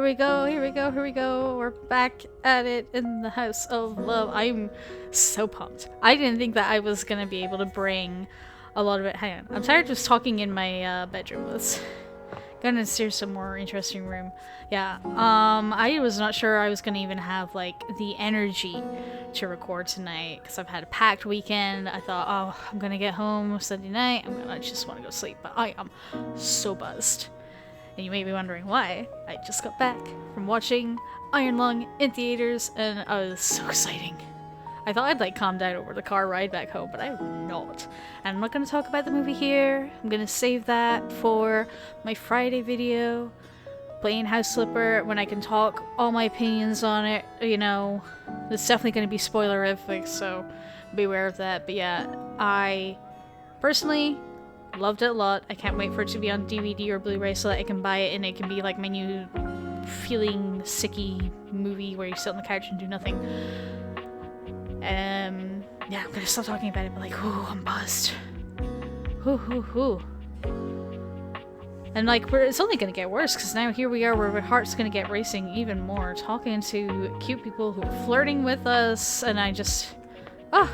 here we go, here we go, here we go. We're back at it in the House of Love. I'm so pumped. I didn't think that I was gonna be able to bring a lot of it. Hang on, I'm tired of just talking in my bedroom. Let's go and steer some more interesting room. Yeah, I was not sure I was gonna even have like the energy to record tonight because I've had a packed weekend. I thought, oh, I'm gonna get home Sunday night, I just want to go sleep, but I am so buzzed. And you may be wondering why. I just got back from watching Iron Lung in theaters, and it was so exciting. I thought I'd like calm down over the car ride back home, but I'm not. And I'm not going to talk about the movie here. I'm going to save that for my Friday video, playing House Flipper, when I can talk all my opinions on it. You know, it's definitely going to be spoilerific, so be aware of that. But yeah, I personally loved it a lot. I can't wait for it to be on DVD or Blu-ray so that I can buy it and it can be like my new feeling sicky movie where you sit on the couch and do nothing. Yeah, I'm gonna stop talking about it, but like, ooh, I'm buzzed. Ooh. And like, it's only gonna get worse because now here we are where my heart's gonna get racing even more, talking to cute people who are flirting with us, and I just, don't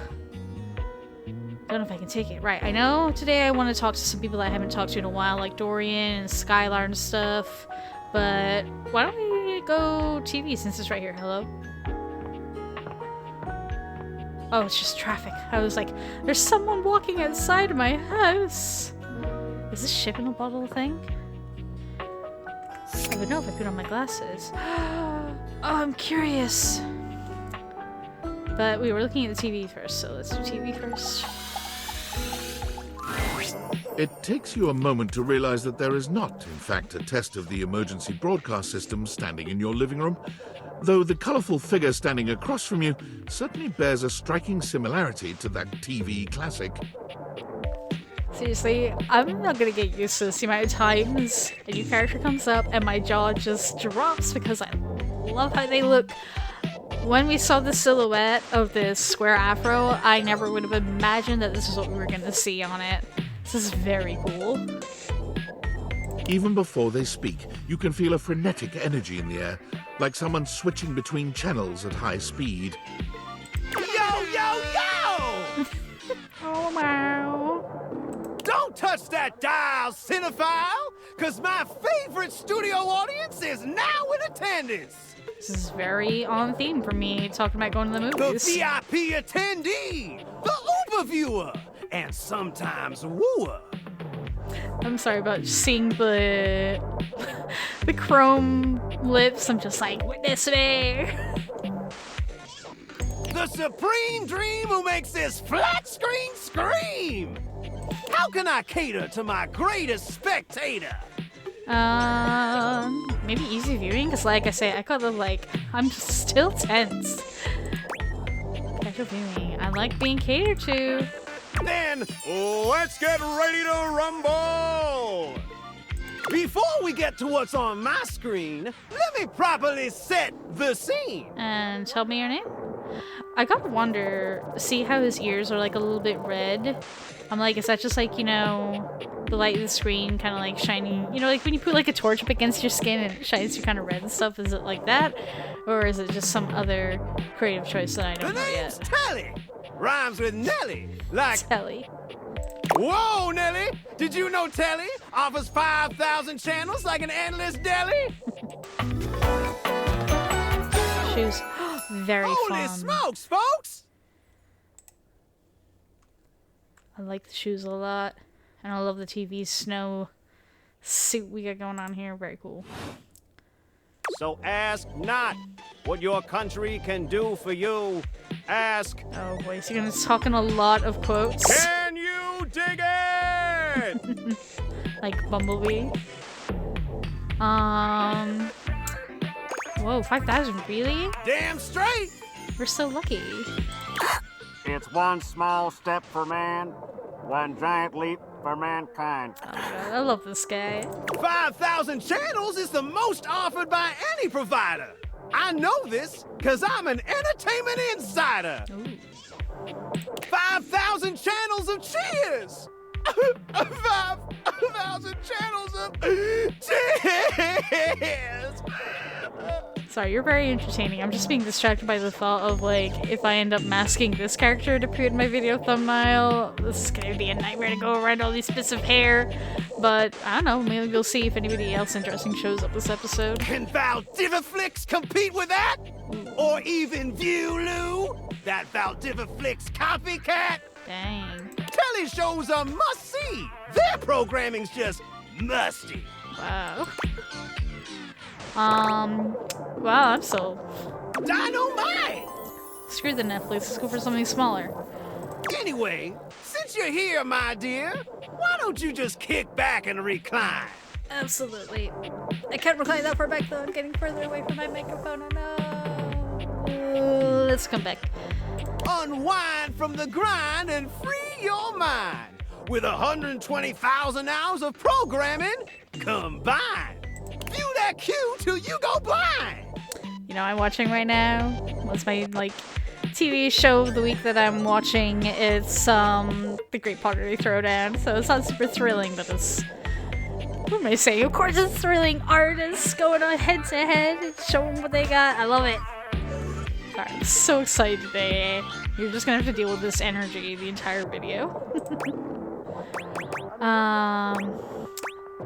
know if I can take it. Right, I know today I want to talk to some people that I haven't talked to in a while, like Dorian and Skylar and stuff, but why don't we go TV since it's right here? Hello? Oh, it's just traffic. I was like, there's someone walking outside of my house. Is this ship in a bottle thing? I would know if I put on my glasses. Oh, I'm curious. But we were looking at the TV first, so let's do TV first. It takes you a moment to realize that there is not, in fact, a test of the emergency broadcast system standing in your living room, though the colourful figure standing across from you certainly bears a striking similarity to that TV classic. Seriously, I'm not gonna get used to this the amount of times a new character comes up and my jaw just drops because I love how they look. When we saw the silhouette of this square afro, I never would have imagined that this is what we were gonna see on it. This is very cool. Even before they speak, you can feel a frenetic energy in the air, like someone switching between channels at high speed. Yo! Oh, wow. Don't touch that dial, cinephile, because my favorite studio audience is now in attendance. This is very on theme for me, talking about going to the The movies. VIP attendee, the Uber viewer, and sometimes wooer. I'm sorry about seeing the chrome lips. I'm just like, witness me. The supreme dream who makes this flat screen scream. How can I cater to my greatest spectator? Maybe easy viewing, because like I say, I'm still tense. Casual viewing. I like being catered to. Then, let's get ready to rumble! Before we get to what's on my screen, let me properly set the scene. And tell me your name? I gotta wonder, see how his ears are like a little bit red? I'm like, is that just like, you know, the light of the screen kind of like shining, you know, like when you put like a torch up against your skin and it shines you kind of red and stuff, is it like that? Or is it just some other creative choice that I don't know name's yet? Telly. Rhymes with Nelly. Like, Telly. whoa, Nelly! Did you know Telly offers 5,000 channels like an endless deli? Shoes. Very Holy fun. smokes, folks! I like the shoes a lot. And I love the TV snow suit we got going on here. Very cool. So ask not what your country can do for you. Ask, Oh boy, so you're gonna talk in a lot of quotes. can you dig it? Like Bumblebee. Whoa, 5,000, really? Damn straight! We're so lucky. It's one small step for man, one giant leap for mankind. Oh my god, I love this guy. 5,000 channels is the most offered by any provider. I know this because I'm an entertainment insider. Ooh. 5,000 channels of cheers. 5,000 channels of cheers. Sorry, you're very entertaining. I'm just being distracted by the thought of, like, if I end up masking this character to appear in my video thumbnail, this is gonna be a nightmare to go around all these bits of hair. But, I don't know, maybe we'll see if anybody else interesting shows up this episode. Can Valdiviflix compete with that? Or even Viewloo? That Valdiviflix copycat? Dang. Telly shows are must-see. Their programming's just musty. Wow. Wow, I'm so... Dynamite! Screw the Netflix, let's go for something smaller. Anyway, since you're here, my dear, why don't you just kick back and recline? Absolutely. I can't recline that far back though, I'm getting further away from my microphone, oh no. Let's come back. Unwind from the grind and free your mind with 120,000 hours of programming combined. View that cue till you go blind. You know what I'm watching right now? What's my, like, TV show of the week that I'm watching? It's, The Great Pottery Throwdown. So it's not super thrilling, but it's... What am I saying? Of course it's thrilling. Artists going on head to head, showing what they got. I love it. Sorry, I'm so excited today. You're just gonna have to deal with this energy the entire video.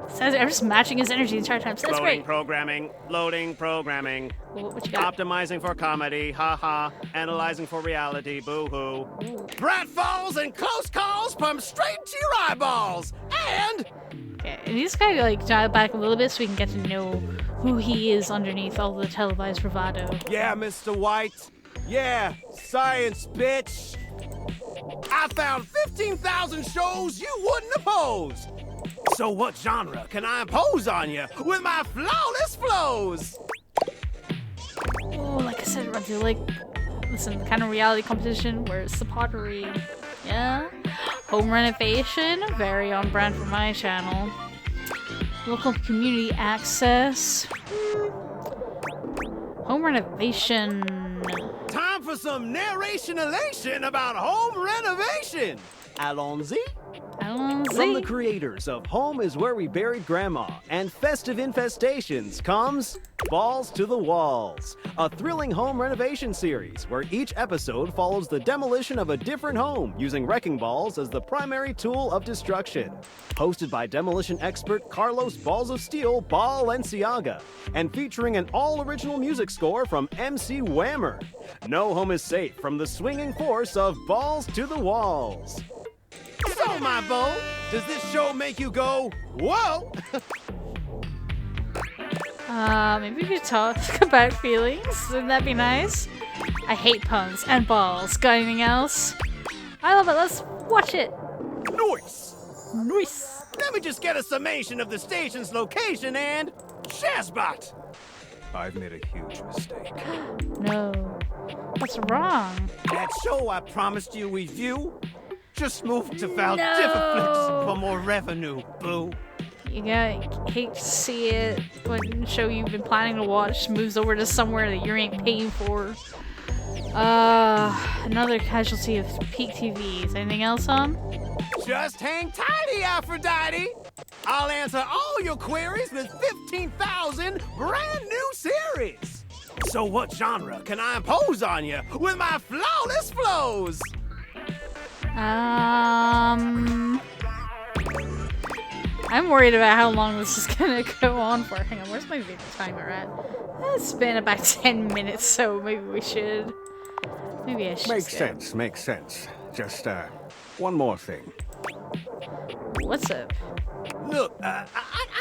So I'm just matching his energy the entire time, so that's great. Loading programming. What you got? Optimizing for comedy, haha. Analyzing for reality, boo-hoo. Pratfalls and close calls pump straight to your eyeballs. And... Okay, and he's kind of like dial back a little bit so we can get to know who he is underneath all the televised bravado. Yeah, Mr. White. Yeah, science, bitch. I found 15,000 shows you wouldn't oppose. So what genre can I impose on you with my flawless flows? Oh, like I said, Runty, like, listen, the kind of reality competition where it's the pottery. Yeah? Home renovation, very on brand for my channel. Local community access. Home renovation. Time for some narration elation about home renovation. Allons-y. From the creators of Home is Where We Buried Grandma and Festive Infestations comes Balls to the Walls, a thrilling home renovation series where each episode follows the demolition of a different home using wrecking balls as the primary tool of destruction. Hosted by demolition expert Carlos Balls of Steel Balenciaga and featuring an all-original music score from MC Whammer. No home is safe from the swinging force of Balls to the Walls. So, my beau, does this show make you go, whoa? Maybe we could talk about feelings. Wouldn't that be nice? I hate puns and balls. Got anything else? I love it. Let's watch it. Nice. Nice. Let me just get a summation of the station's location and Shazbot. I've made a huge mistake. No. What's wrong? That show I promised you we'd view just moved to Valdiviflix for more revenue, boo. You gotta hate to see it when a show you've been planning to watch moves over to somewhere that you ain't paying for. Another casualty of peak TVs. Anything else on? Just hang tighty, Aphrodite. I'll answer all your queries with 15,000 brand new series. So what genre can I impose on you with my flawless flows? I'm worried about how long this is gonna go on for. Hang on, where's my video timer at? It's been about 10 minutes, so maybe we should... Maybe I should Makes sense. Just, one more thing. What's up? Look, I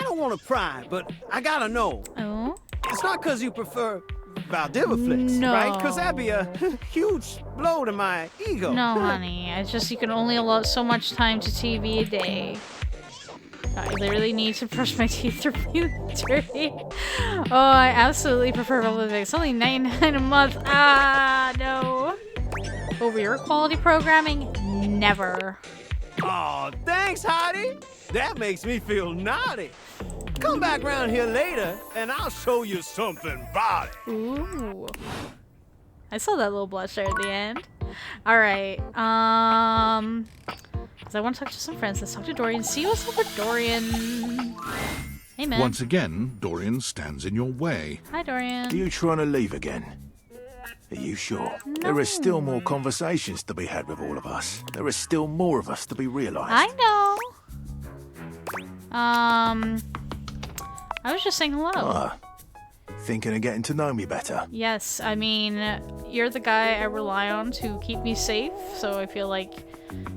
don't want to pry, but I gotta know. Oh? It's not because you prefer Valdiviflix, No. right? Because that'd be a huge blow to my ego. No, honey. It's just you can only allot so much time to TV a day. I literally need to brush my teeth to feel dirty. Oh, I absolutely prefer Valdiviflix. It's only $99 a month. Ah, no. Over your quality programming? Never. Aw, thanks, Hottie. That makes me feel naughty. Come back round here later, and I'll show you something about it. Ooh. I saw that little blush there at the end. Alright, because I want to talk to some friends. Let's talk to Dorian. See what's up with Dorian. Hey, man. Once again, Dorian stands in your way. Hi, Dorian. Are you trying to leave again? Are you sure? No. There are still more conversations to be had with all of us. There is still more of us to be realised. I know. I was just saying hello. Ah, thinking of getting to know me better. Yes, I mean, you're the guy I rely on to keep me safe, so I feel like,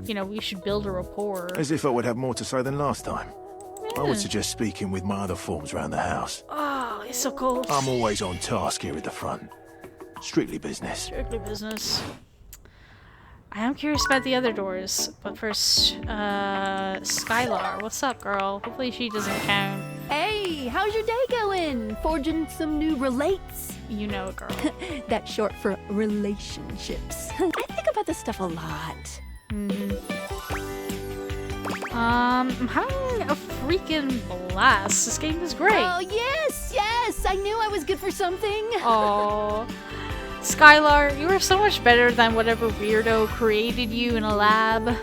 you know, we should build a rapport. As if I would have more to say than last time. I Yeah. would suggest speaking with my other forms around the house. Oh, it's so cold. I'm always on task here at the front. Strictly business. Strictly business. I am curious about the other doors, but first, Skylar, what's up, girl? Hopefully she doesn't count. Hey, how's your day going? Forging some new relates? You know it, girl. That's short for relationships. I think about this stuff a lot. I'm having a freaking blast. This game is great. Oh, yes! I knew I was good for something. Oh, Skylar, you are so much better than whatever weirdo created you in a lab.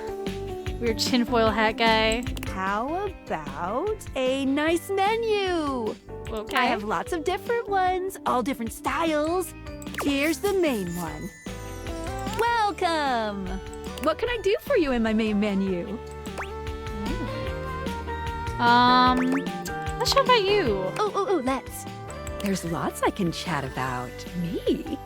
Weird tinfoil hat guy. How about a nice menu? Okay. I have lots of different ones, all different styles. Here's the main one. Welcome! What can I do for you in my main menu? Let's talk about you. Oh, let's. There's lots I can chat about. Me?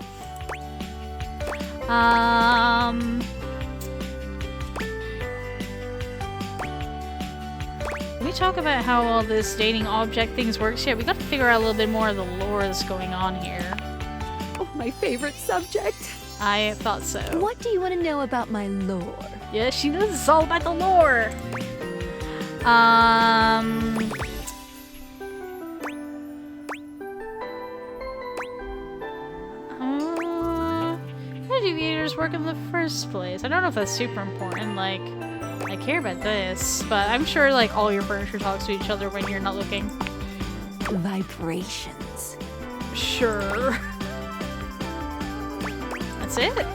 Can we talk about how all this dating object things works yet? We gotta figure out a little bit more of the lore that's going on here. Oh, my favorite subject. I thought so. What do you want to know about my lore? Yeah, she knows it's all about the lore. How do aviators work in the first place? I don't know if that's super important. Like, I care about this, but I'm sure like all your furniture talks to each other when you're not looking. Vibrations. Sure. That's it.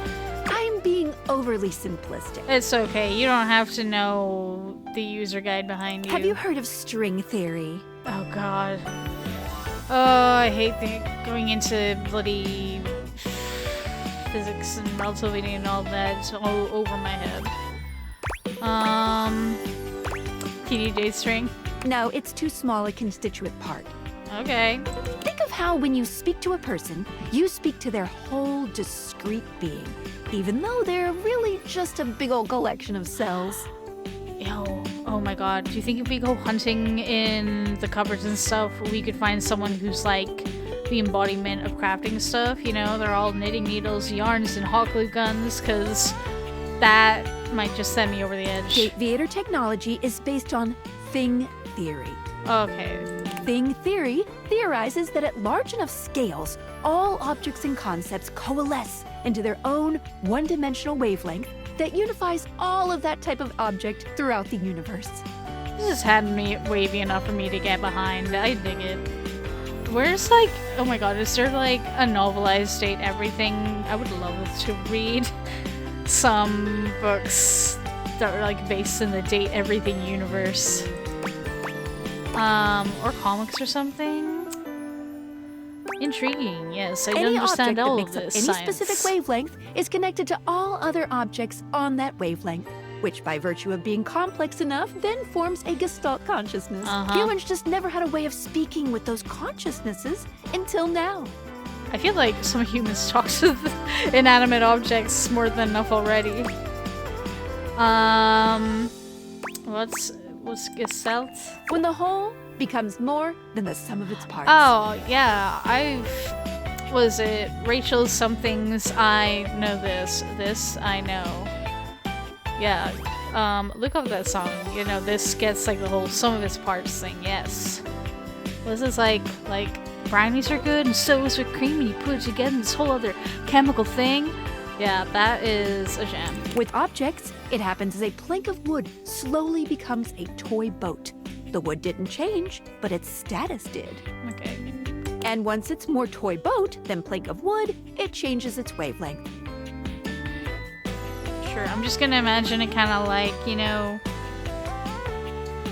I'm being overly simplistic. It's okay. You don't have to know the user guide behind you. Have you heard of string theory? Oh god. Oh, I hate going into bloody physics and relativity and all that. It's all over my head. TDJ string? No, it's too small a constituent part. Okay. Think of how when you speak to a person, you speak to their whole discrete being, even though they're really just a big old collection of cells. Yo, oh my god. Do you think if we go hunting in the cupboards and stuff, we could find someone who's like the embodiment of crafting stuff? You know, they're all knitting needles, yarns, and hot glue guns, because that might just send me over the edge. Aviator technology is based on thing theory. Okay. Thing theory theorizes that at large enough scales, all objects and concepts coalesce into their own one-dimensional wavelength that unifies all of that type of object throughout the universe. This just had me wavy enough for me to get behind. I dig it. Where's like, oh my god, is there like a novelized Date Everything? I would love to read some books that are like based in the Date Everything universe. Or comics or something. Intriguing, yes. I Any understand object that all makes of up this any science. specific wavelength is connected to all other objects on that wavelength, which by virtue of being complex enough then forms a Gestalt consciousness. Humans just never had a way of speaking with those consciousnesses until now. I feel like some humans talk to inanimate objects more than enough already. What's Gestalt? When the whole becomes more than the sum of its parts. Oh, yeah, was it Rachel's somethings, I know this I know. Yeah, look up that song, you know, this gets like the whole sum of its parts thing, yes. Was this like brownies are good and so is whipped cream and you put it together in this whole other chemical thing? Yeah, that is a jam. With objects, it happens as a plank of wood slowly becomes a toy boat. The wood didn't change, but its status did. Okay. And once it's more toy boat than plank of wood, it changes its wavelength. Sure, I'm just gonna imagine it kind of like, you know,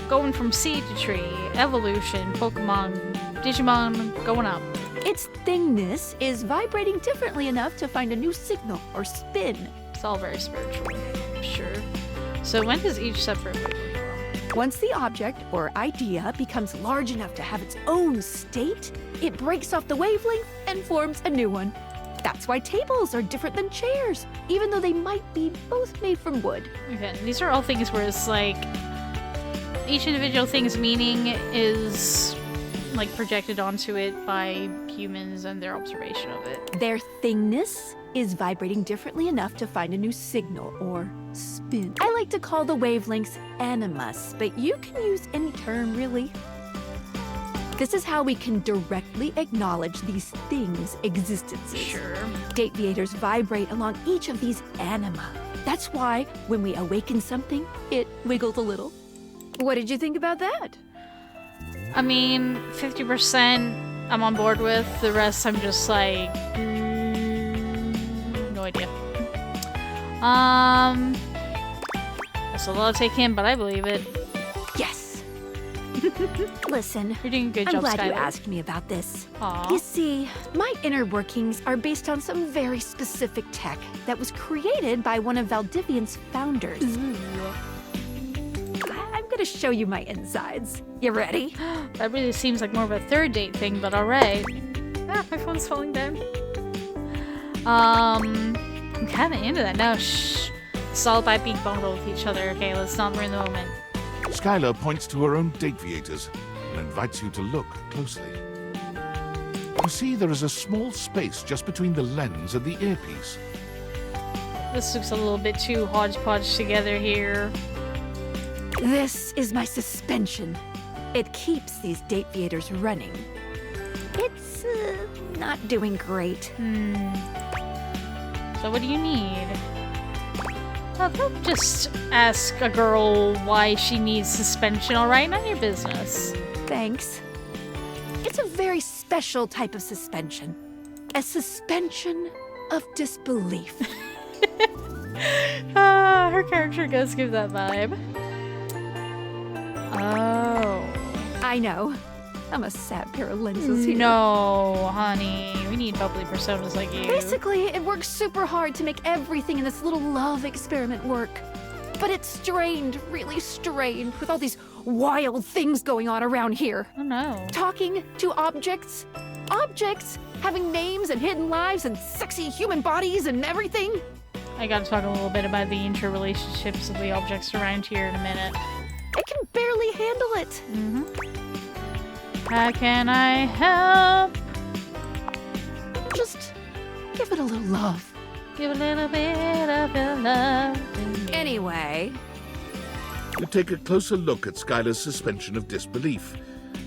going from seed to tree, evolution, Pokemon, Digimon, going up. Its thingness is vibrating differently enough to find a new signal or spin. It's all very spiritual. Sure. So when does each separate wavelength form? Once the object or idea becomes large enough to have its own state, it breaks off the wavelength and forms a new one. That's why tables are different than chairs, even though they might be both made from wood. Okay, these are all things where it's like each individual thing's meaning is like projected onto it by humans and their observation of it. Their thingness is vibrating differently enough to find a new signal or spin. I like to call the wavelengths animus, but you can use any term really. This is how we can directly acknowledge these things' existences. Sure. Dateviators vibrate along each of these anima. That's why when we awaken something, it wiggles a little. What did you think about that? I mean, 50% I'm on board with, the rest I'm just like, no idea. That's a lot to take in, but I believe it. Yes. Listen, You're doing a good I'm job, glad you Skylar. asked me about this. Aw. You see, my inner workings are based on some very specific tech that was created by one of Valdivian's founders. I'm gonna show you my insides. You ready? That really seems like more of a third date thing, but alright. Ah, my phone's falling down. I'm kinda into that now. Shh. It's all about being vulnerable with each other. Okay, let's not ruin the moment. Skylar points to her own Dateviators and invites you to look closely. You see there is a small space just between the lens and the earpiece. This looks a little bit too hodgepodge together here. This is my suspension. It keeps these Dateviators running. It's not doing great. So what do you need? Well, don't just ask a girl why she needs suspension, alright? None of your business. Thanks. It's a very special type of suspension. A suspension of disbelief. Her character does give that vibe. Oh. I know. I'm a sad pair of lenses here. No, honey. We need bubbly personas like you. Basically, it works super hard to make everything in this little love experiment work. But it's strained, really strained, with all these wild things going on around here. Oh no. Talking to objects. Objects having names and hidden lives and sexy human bodies and everything. I gotta talk a little bit about the interrelationships of the objects around here in a minute. I can barely handle it. How can I help? Just give it a little love. Give a little bit of your love. Anyway, You take a closer look at Skylar's suspension of disbelief.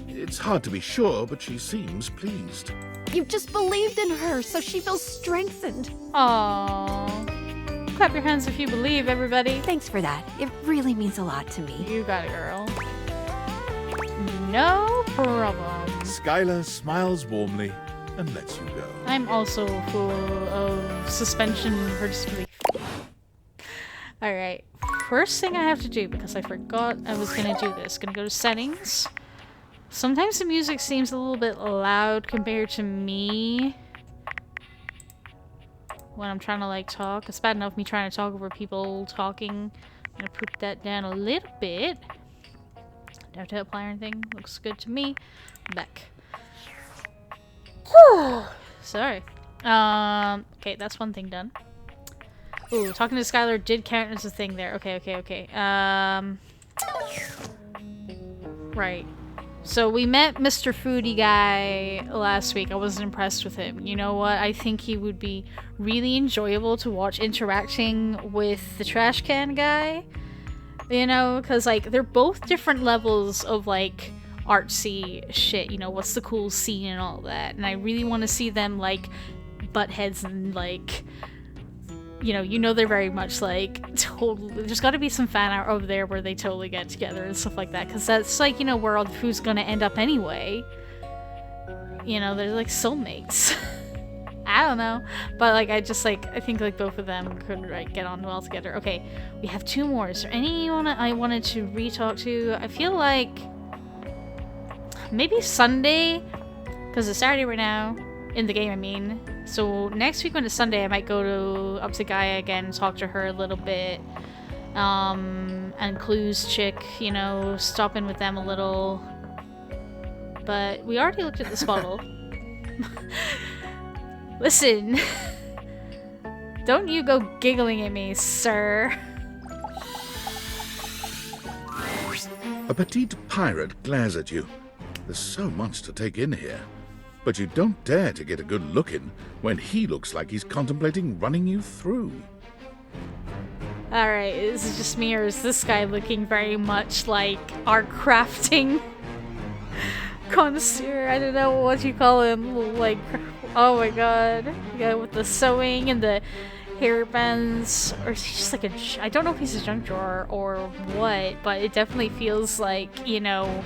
It's hard to be sure, but she seems pleased. you've just believed in her, so she feels strengthened. Aww. Clap your hands if you believe, everybody. Thanks for that. It really means a lot to me. You got it, girl. No problem. Skylar smiles warmly and lets you go. I'm also full of suspension for disbelief. Alright, first thing I have to do, because I forgot I was gonna do this, gonna go to settings. Sometimes the music seems a little bit loud compared to me when I'm trying to like talk. It's bad enough me trying to talk over people talking. I'm gonna put that down a little bit. Don't have to apply or anything. Looks good to me. Back. Sorry. Okay, that's one thing done. Ooh, talking to Skylar did count as a thing there. Okay. Right. So we met Mr. Foodie guy last week. I wasn't impressed with him. You know what? I think he would be really enjoyable to watch interacting with the trash can guy. You know, because like they're both different levels of like artsy shit. You know, what's the cool scene and all that. And I really want to see them like butt heads and like, you know they're very much like totally. There's got to be some fan art over there where they totally get together and stuff like that. Because that's like, you know, where all the food's gonna end up anyway. You know, they're like soulmates. I don't know. But, like, I think, like, both of them could, like, get on well together. Okay, we have 2 more. Is there anyone I wanted to re-talk to? I feel like maybe Sunday, because it's Saturday right now. In the game, I mean. So next week when it's Sunday, I might go up to Gaia again, talk to her a little bit. And Clue's chick, you know, stop in with them a little. But we already looked at this bottle. Listen. Don't you go giggling at me, sir. A petite pirate glares at you. There's so much to take in here. But you don't dare to get a good look in when he looks like he's contemplating running you through. Alright, is it just me or is this guy looking very much like our crafting connoisseur? I don't know what you call him. Like, oh my god. Yeah, with the sewing and the hairbands. Or is he just like I don't know if he's a junk drawer or what, but it definitely feels like, you know,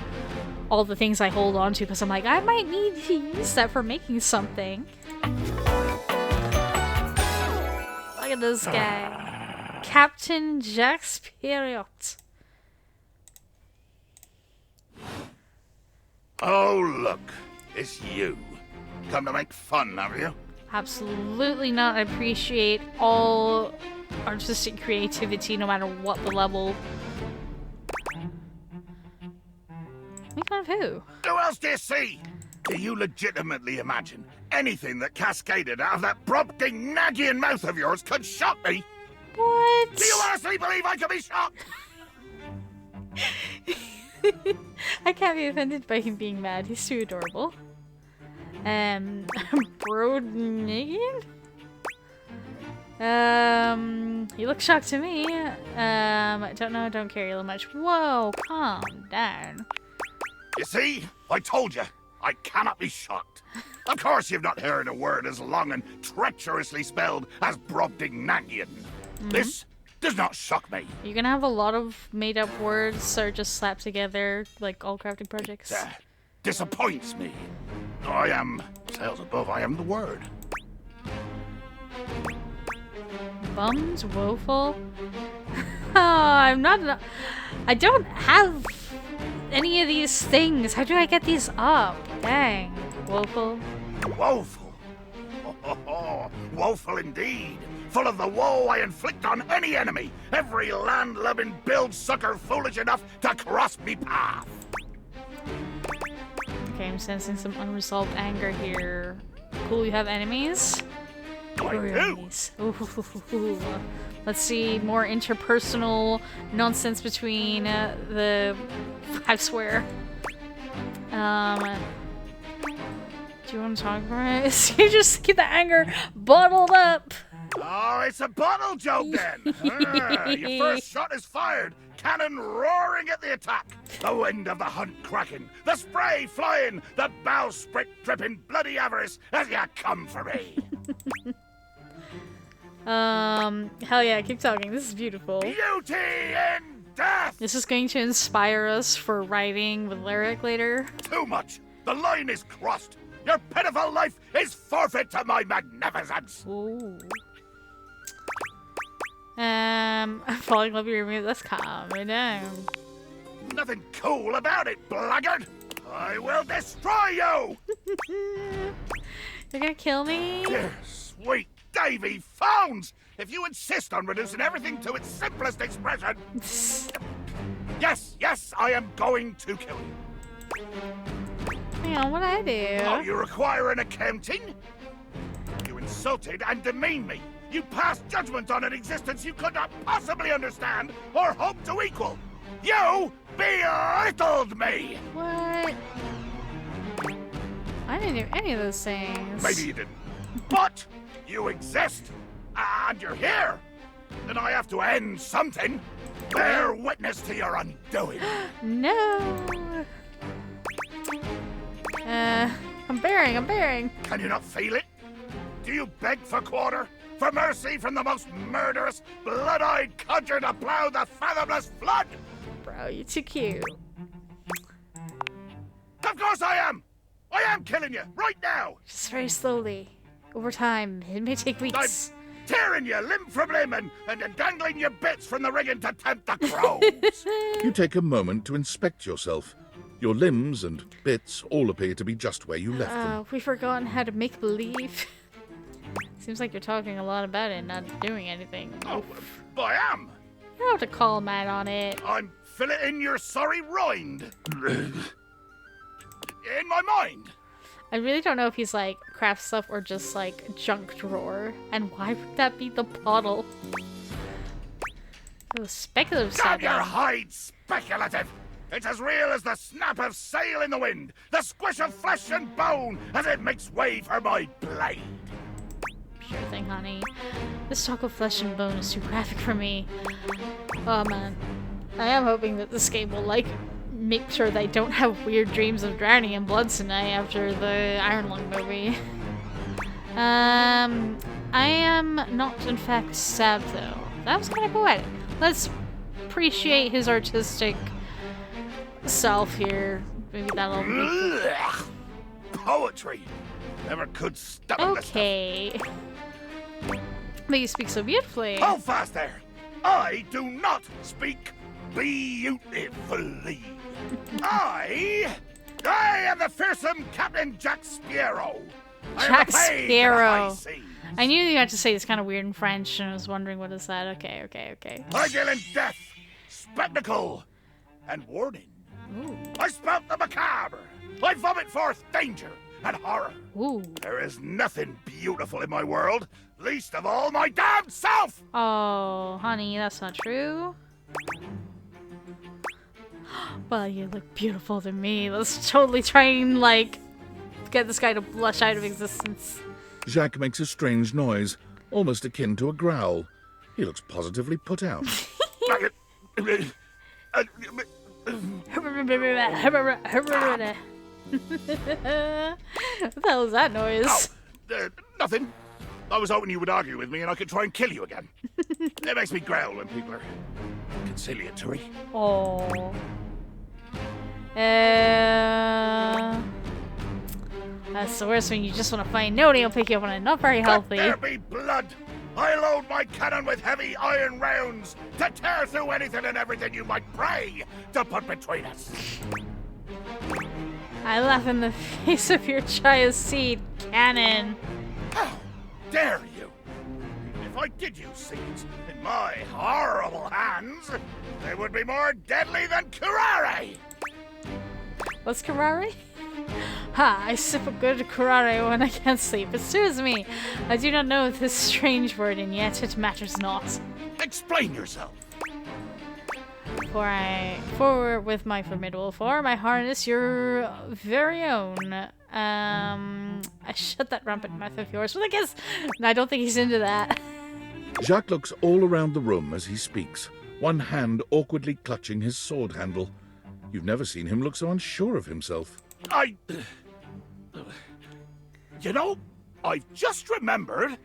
all the things I hold on to because I'm like, I might need to use that for making something. Look at this guy. Captain Jacques Pierrot. Oh, look. It's you. Come to make fun, have you? Absolutely not. I appreciate all artistic creativity no matter what the level. Make fun of who? Who else do you see? Do you legitimately imagine anything that cascaded out of that Brobdingnagian mouth of yours could shock me? What? Do you honestly believe I could be shocked? I can't be offended by him being mad. He's too adorable. Brobdingnagian? He looks shocked to me. I don't know, I don't care that much. Whoa, calm down. You see? I told you. I cannot be shocked. Of course you've not heard a word as long and treacherously spelled as Brobdingnagian. This does not shock me. You're gonna have a lot of made-up words or just slapped together, like all crafting projects. Disappoints me. I am, sails above, I am the word. Bummed? Woeful? Oh, I'm not... I don't have any of these things. How do I get these up? Dang. Woeful. Woeful? Oh, woeful indeed. Full of the woe I inflict on any enemy. Every land-loving build-sucker foolish enough to cross me path. Okay, I'm sensing some unresolved anger here. Cool, you have enemies? I do. Enemies. Ooh. Let's see, more interpersonal nonsense between the... I swear. Do you want to talk about it? You just keep the anger bottled up. Oh, it's a bottle joke then. Your first shot is fired. Cannon roaring at the attack. The wind of the hunt cracking. The spray flying. The bowsprit dripping bloody avarice as you come for me. Hell yeah, keep talking. This is beautiful. Beauty in death. This is going to inspire us for writing with Lyric later. Too much. The line is crossed. Your pitiful life is forfeit to my magnificence. Ooh. I'm falling in love with your music. Let's calm it down. Nothing cool about it, blackguard. I will destroy you. You're gonna kill me? Dear sweet Davy Phones! If you insist on reducing everything to its simplest expression... Yes, I am going to kill you. Hang on, what'd I do? Oh, you require an accounting? You insulted and demeaned me. You passed judgment on an existence you could not possibly understand or hope to equal. You belittled me! What? I didn't do any of those things. Maybe you didn't. But you exist, and you're here. And I have to end something. Bear witness to your undoing. No. I'm bearing. Can you not feel it? Do you beg for quarter? For mercy from the most murderous, blood-eyed conjure to plow the fathomless flood? Bro, you're too cute. Of course I am! I am killing you, right now! Just very slowly. over time. It may take weeks. I'm tearing you limb from limb and dangling your bits from the rigging to tempt the crows. You take a moment to inspect yourself. Your limbs and bits all appear to be just where you left them. We've forgotten how to make believe. Seems like you're talking a lot about it, not doing anything. Oh, I am. You don't have to call Matt on it. I'm filleting your sorry rind. In my mind. I really don't know if he's like craft stuff or just like junk drawer. And why would that be the bottle? It was speculative. Damn your hide, speculative! It's as real as the snap of sail in the wind, the squish of flesh and bone as it makes way for my blade. Sure thing, honey. This talk of flesh and bone is too graphic for me. Oh man. I am hoping that this game will like make sure that I don't have weird dreams of drowning in blood tonight after the Iron Lung movie. I am not in fact stabbed though. That was kind of poetic. Let's appreciate his artistic self here. Maybe that'll make Poetry. Never could stomach this stuff. okay. But you speak so beautifully. Hold fast there. I do not speak beautifully. I am the fearsome Captain Jack Sparrow. Jack Sparrow. I knew you had to say this kind of weird in French, and I was wondering what is that. Okay. I deal in death, spectacle, and warning. Ooh. I spout the macabre. I vomit forth danger and horror. Ooh. There is nothing beautiful in my world, least of all my damned self. Oh, honey, that's not true. Well, you look beautiful to me. Let's totally try and, like, get this guy to blush out of existence. Jacques makes a strange noise, almost akin to a growl. He looks positively put out. What the hell is that noise? Oh, nothing. I was hoping you would argue with me and I could try and kill you again. It makes me growl when people are conciliatory. Oh. That's the worst when you just want to find nobody will pick you up on it. Not very healthy. Let there be blood. I load my cannon with heavy iron rounds to tear through anything and everything you might pray to put between us. I laugh in the face of your Chaya seed cannon. How dare you? If I did use seeds in my horrible hands, they would be more deadly than curare. What's curare? Ha! I sip a good curare when I can't sleep. It soothes me. I do not know this strange word, and yet it matters not. Explain yourself. For with my formidable form, I harness your very own. I shut that rampant mouth of yours. Well, I guess I don't think he's into that. Jacques looks all around the room as he speaks, one hand awkwardly clutching his sword handle. You've never seen him look so unsure of himself. You know, I've just remembered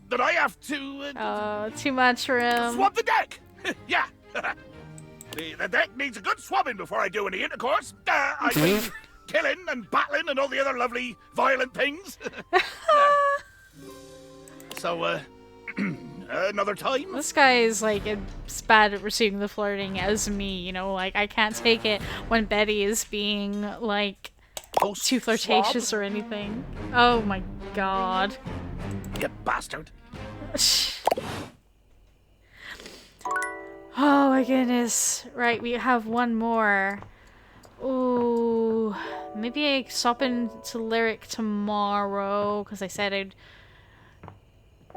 that I have to... Oh, too much for him. Swab the deck! Yeah. The deck needs a good swabbing before I do any intercourse. I mean, killing and battling and all the other lovely violent things. So, another time? This guy is like as bad at receiving the flirting as me, you know, like I can't take it when Betty is being like too flirtatious or anything. Oh my god. You bastard. Oh my goodness. Right, we have one more. Ooh. Maybe I swap into Lyric tomorrow, because I said I'd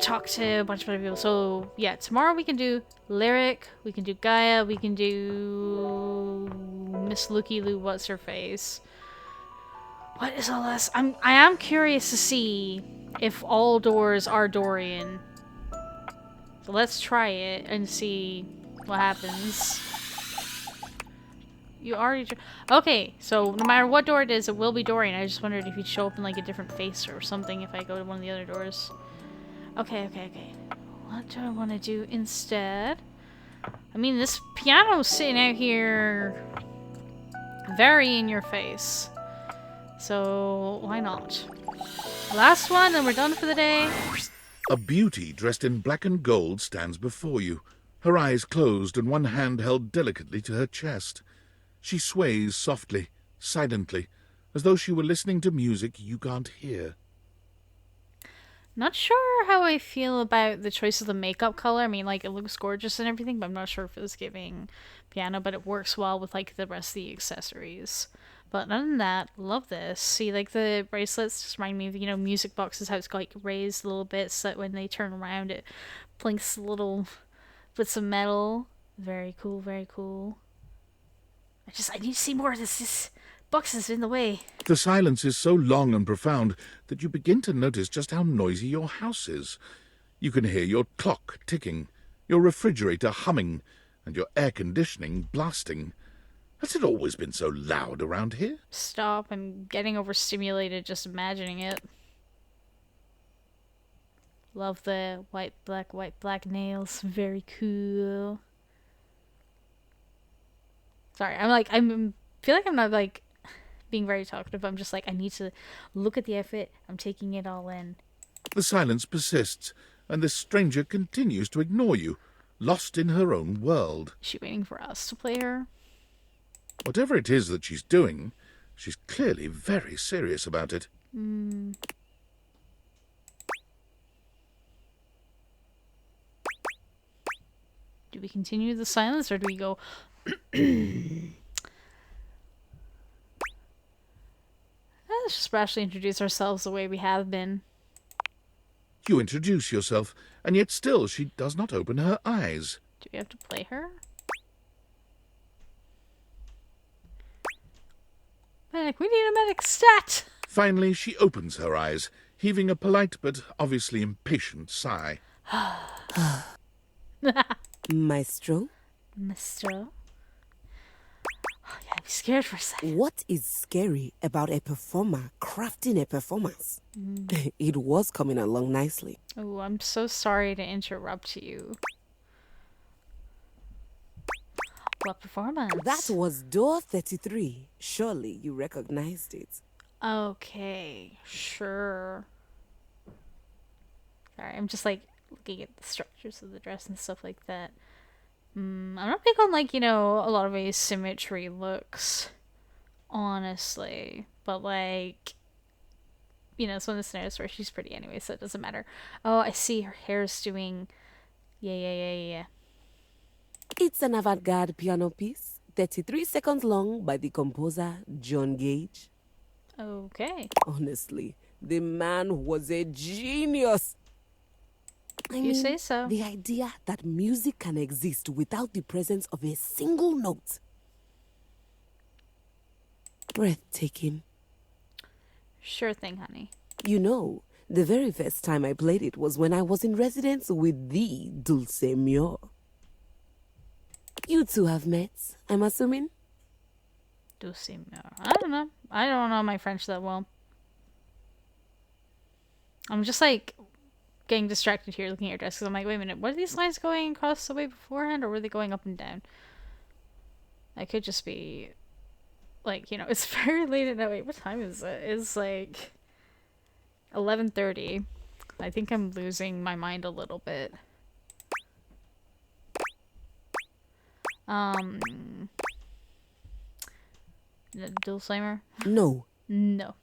talk to a bunch of other people. So, yeah, tomorrow we can do Lyric, we can do Gaia, we can do Miss Looky Loo, what's her face. What is all this? I am curious to see if all doors are Dorian. So let's try it and see what happens. You already... Okay, so no matter what door it is, it will be Dorian. I just wondered if he'd show up in like a different face or something if I go to one of the other doors. Okay. What do I want to do instead? I mean, this piano's sitting out here very in your face. So, why not? Last one, and we're done for the day. A beauty dressed in black and gold stands before you, her eyes closed and one hand held delicately to her chest. She sways softly, silently, as though she were listening to music you can't hear. Not sure how I feel about the choice of the makeup color. I mean, like, it looks gorgeous and everything, but I'm not sure if it was giving piano, but it works well with, like, the rest of the accessories. But other than that, love this. See, like, the bracelets just remind me of, you know, music boxes, how it's, like, raised a little bit so that when they turn around, it blinks a little bits of metal. Very cool, very cool. I need to see more of this. This box is in the way. The silence is so long and profound that you begin to notice just how noisy your house is. You can hear your clock ticking, your refrigerator humming, and your air conditioning blasting. Has it always been so loud around here? Stop. I'm getting overstimulated just imagining it. Love the white, black nails. Very cool. Sorry, I feel like I'm not, like, being very talkative. I'm just like, I need to look at the outfit. I'm taking it all in. The silence persists, and this stranger continues to ignore you, lost in her own world. Is she waiting for us to play her? Whatever it is that she's doing, she's clearly very serious about it. Do we continue the silence, or do we go... Let's just rashly introduce ourselves the way we have been. You introduce yourself, and yet still she does not open her eyes. Do we have to play her? Medic, we need a medic stat! Finally, she opens her eyes, heaving a polite but obviously impatient sigh. Maestro? Maestro? Oh, yeah, I'd be scared for a second. What is scary about a performer crafting a performance? It was coming along nicely. Oh, I'm so sorry to interrupt you. What performance? That was door 33. Surely you recognized it. Okay, sure. Sorry, I'm just like looking at the structures of the dress and stuff like that. I'm not big on, like, you know, a lot of asymmetry looks, honestly. But, like, you know, it's one of the scenarios where she's pretty anyway, so it doesn't matter. Oh, I see her hair's doing... Yeah. It's an avant-garde piano piece, 33 seconds long, by the composer John Gage. Okay. Honestly, the man was a genius. You say so. The idea that music can exist without the presence of a single note. Breathtaking. Sure thing, honey. You know, the very first time I played it was when I was in residence with the Dulce Mio. You two have met, I'm assuming? Dulce Mio. I don't know. I don't know my French that well. I'm just like getting distracted here looking at your dress because I'm like, wait a minute, what are these lines going across the way beforehand, or were they going up and down? That could just be like, you know, it's very late at night. Wait, what time is it? It's like 11:30. I think I'm losing my mind a little bit. Dulcimer? No. No.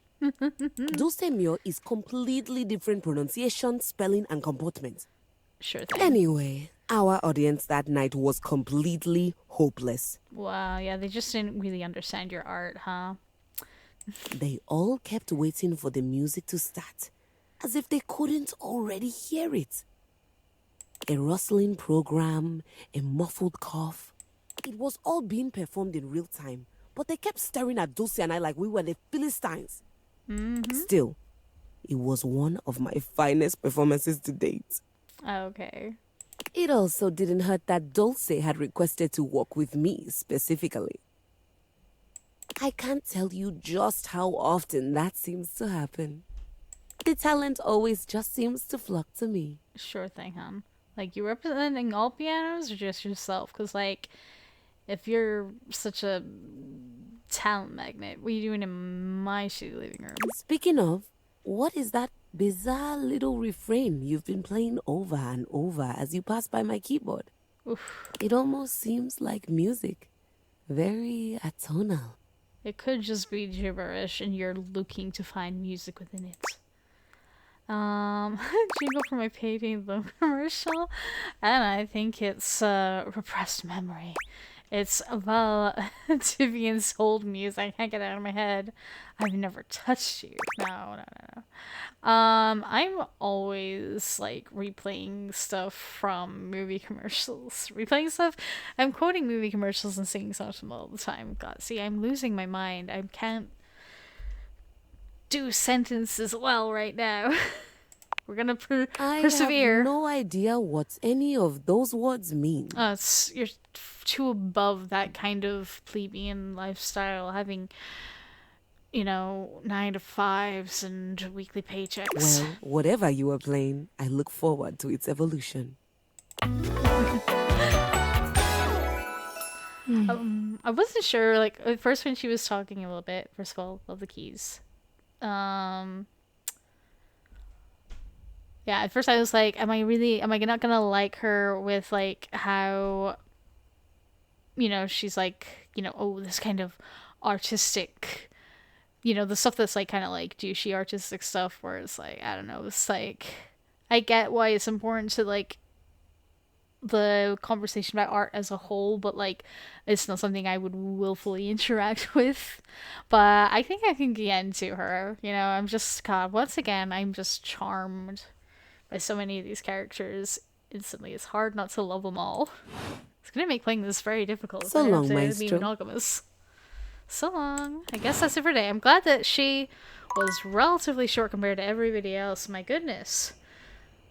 Dulce Mio is completely different pronunciation, spelling, and comportment. Sure thing. Anyway, our audience that night was completely hopeless. Wow, yeah, they just didn't really understand your art, huh? They all kept waiting for the music to start, as if they couldn't already hear it. A rustling program, a muffled cough. It was all being performed in real time, but they kept staring at Dulce and I like we were the Philistines. Still, it was one of my finest performances to date. Okay. It also didn't hurt that Dulce had requested to work with me specifically. I can't tell you just how often that seems to happen. The talent always just seems to flock to me. Sure thing, hon. Like, you representing all pianos or just yourself? Because, like, if you're such a talent magnet, what are you doing in my shitty living room? Speaking of, what is that bizarre little refrain you've been playing over and over as you pass by my keyboard? Oof. It almost seems like music. Very atonal. It could just be gibberish and you're looking to find music within it. Jingle for my painting the commercial, and I think it's repressed memory. It's Val Tivian's old music. I can't get it out of my head. I've never touched you. No. I'm always like replaying stuff from movie commercials. I'm quoting movie commercials and singing songs from them all the time. God, see, I'm losing my mind. I can't do sentences well right now. We're gonna persevere. I have no idea what any of those words mean. You're too above that kind of plebeian lifestyle, having, 9 to 5s and weekly paychecks. Well, whatever you are playing, I look forward to its evolution. I wasn't sure, like, at first when she was talking a little bit, first of all, love the keys. Yeah, at first I was like, am I not gonna like her with, like, how, she's like, this kind of artistic, the stuff that's, like, kind of, like, douchey artistic stuff where it's, like, I don't know, it's, like, I get why it's important to, like, the conversation about art as a whole, but, like, it's not something I would willfully interact with. But I think I can get into her, I'm just, God, once again, I'm just charmed by so many of these characters instantly. It's hard not to love them all. It's gonna make playing this very difficult. So long, to Maestro. be monogamous. So long. I guess that's it for today. I'm glad that she was relatively short compared to everybody else. My goodness.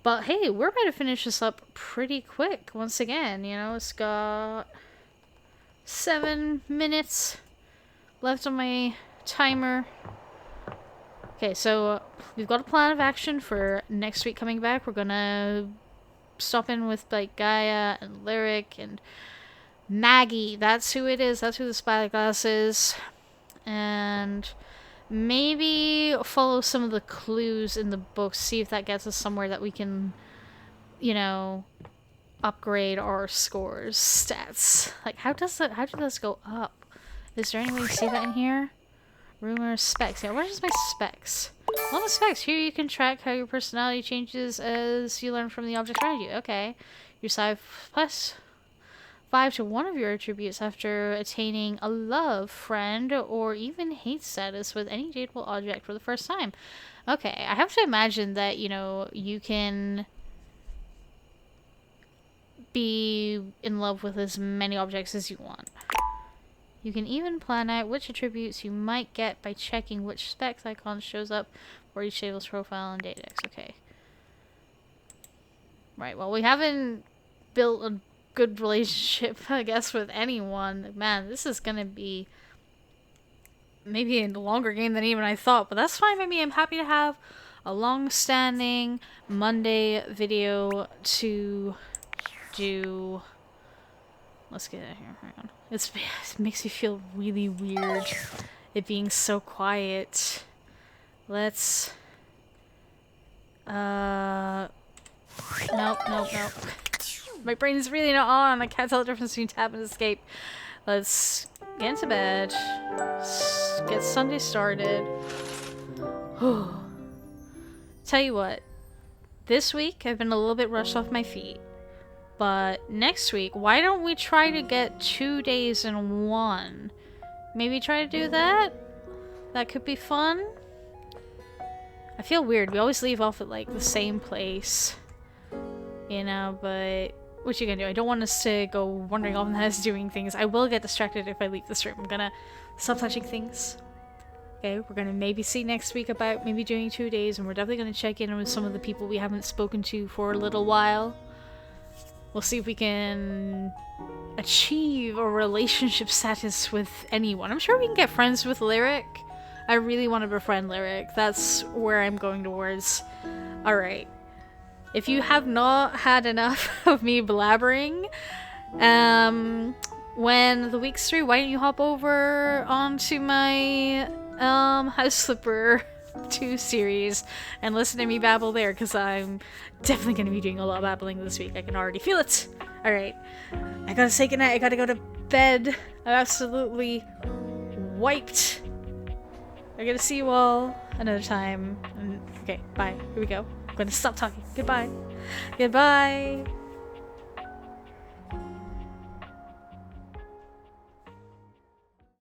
But hey, we're about to finish this up pretty quick. Once again, it's got 7 minutes left on my timer. Okay, so we've got a plan of action for next week coming back. We're gonna stop in with, like, Gaia and Lyric and Maggie. That's who it is. That's who the spyglass is. And maybe follow some of the clues in the book. See if that gets us somewhere that we can, upgrade our scores, stats. Like, how do those go up? Is there any way to see that in here? Rumors, specs. Yeah, where's my specs? On the specs, here you can track how your personality changes as you learn from the objects around you. Okay. Your side plus 5 to one of your attributes after attaining a love, friend, or even hate status with any dateable object for the first time. Okay, I have to imagine that, you can be in love with as many objects as you want. You can even plan out which attributes you might get by checking which specs icon shows up for each table's profile and Datex. Okay. Right, well, we haven't built a good relationship, I guess, with anyone. Man, this is gonna be maybe a longer game than even I thought, but that's fine by me. I'm happy to have a long-standing Monday video to do. Let's get out of here. Hang on. It makes me feel really weird, it being so quiet. Let's... Nope. My brain is really not on. I can't tell the difference between tab and escape. Let's get into bed. Get Sunday started. Tell you what. This week, I've been a little bit rushed off my feet. But next week, why don't we try to get 2 days in one? Maybe try to do that? That could be fun. I feel weird. We always leave off at, like, the same place. But what you gonna do? I don't want us to go wandering off in the house doing things. I will get distracted if I leave this room. I'm gonna stop touching things. Okay, we're gonna maybe see next week about maybe doing 2 days, and we're definitely gonna check in with some of the people we haven't spoken to for a little while. We'll see if we can achieve a relationship status with anyone. I'm sure we can get friends with Lyric. I really want to befriend Lyric. That's where I'm going towards. Alright. If you have not had enough of me blabbering, when the week's through, why don't you hop over onto my House Flipper 2 series and listen to me babble there, because I'm definitely going to be doing a lot of babbling this week. I can already feel it. Alright, I gotta say goodnight. I gotta go to bed. I'm absolutely wiped. I'm gonna see you all another time. Okay, bye. Here we go. I'm gonna stop talking. Goodbye. Goodbye.